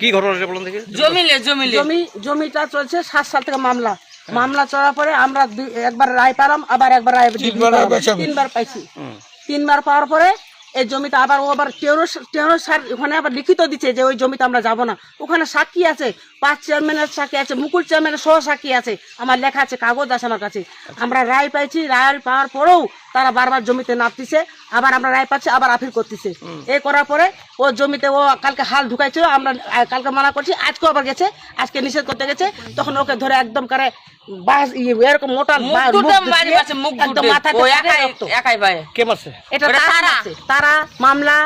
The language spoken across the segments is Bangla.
কি ঘটনা এটা বলুন দেখি। জমিটা চলছে 7 সাল থেকে মামলা চলার পরে আমরা একবার রায় পেলাম, আবার একবার রায় তিনবার পাইছি। 3বার পাওয়ার পরে এই জমিটা আবার ও আবার টেরো সার ওখানে আবার লিখিত দিচ্ছে যে ওই জমিতে আমরা যাব না। ওখানে সাক্ষী আছে, 5 চেয়ারম্যানের সাক্ষী আছে, মুকুল চেয়ারম্যানের সহ সাক্ষী আছে, আমার লেখা আছে, কাগজ আছে আমার কাছে। আমরা রায় পাইছি, রায় পাওয়ার পরেও তারা বারবার জমিতে নাপতিছে, আবার আমরা রায় পাচ্ছি, আবার আপিল করতেছে। এই করার পরে ও জমিতে ও কালকে হাল ঢুকাইছিল, আমরা কালকে মানা করছি, আজকেও আবার গেছে, আজকে নিষেধ করতে গেছে, তখন ওকে ধরে একদম করে এরকম মোটা তারা মামলা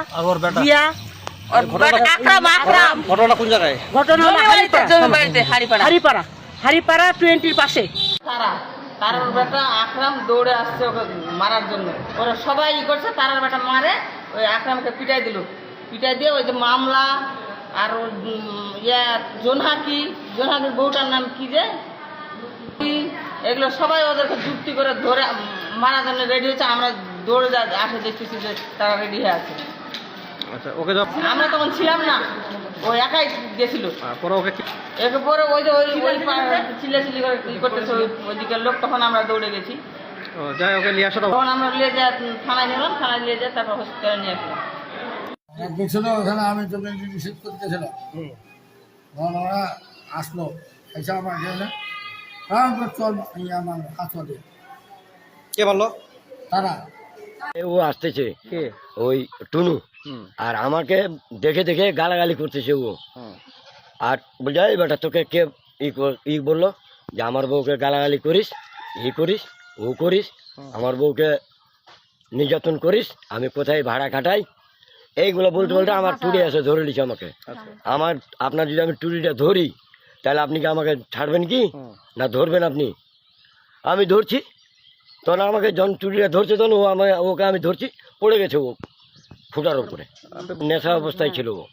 ঘটনা কোন জায়গায়? ঘটনা হারিপাড়া 20-র পাশে। তারার বেটা আকরাম দৌড়ে আসছে ওকে মারার জন্য, ওরা সবাই ই করছে, তারার বেটা মারে ওই আকরামকে পিটাই দিল, পিটাই দিয়ে ওই যে মামলা আর জোনহাকির বউটার নাম কি যে, এগুলো সবাই ওদেরকে যুক্তি করে ধরে মারার জন্য রেডি হয়েছে। আমরা দৌড়ে আসে দেখতেছি যে তারা রেডি হয়ে আছে। আচ্ছা, ওকে আমরা তখন ছিলাম না, ও একাই গেছিল। এরপরে ওই যে ওই চিল্লাচিল্লি করে ই করতেছে ওইদিকের লোক, তখন আমরা দৌড়ে গেছি। যাই ওকে নিয়ে আসো, তখন আমরা নিয়ে যা থানায় নিলাম, থানায় নিয়ে যা তারপর হসপিটালে নিয়ে আসলাম। একদিন ছিল ওখানে, আমি জমি রিসিভ করতেছিলাম, তখন ওরা আসলো, এসে আমার গেলে চল আমার হাসপাতালে। কে বললো? তারা ও আসতেছে ওই টুনু, আর আমাকে দেখে দেখে গালাগালি করতেছে ও। আর বলছে এই বেটা তোকে কে ই বললো যে আমার বউকে গালাগালি করিস, ই করিস, ও করিস, আমার বউকে নির্যাতন করিস, আমি কোথায় ভাড়া খাটাই, এইগুলো বলতে বলতে আমার টুরি এসে ধরে নিছে আমাকে। আপনার যদি আমি টুরিটা ধরি তাহলে আপনি কি আমাকে ছাড়বেন কি না ধরবেন আপনি? আমি ধরছি, তখন আমাকে যখন চুরিটা ধরছে তখন ওকে আমি ধরছি, পড়ে গেছে ও ফুটার উপরে, নেশা অবস্থায় ছিল ও।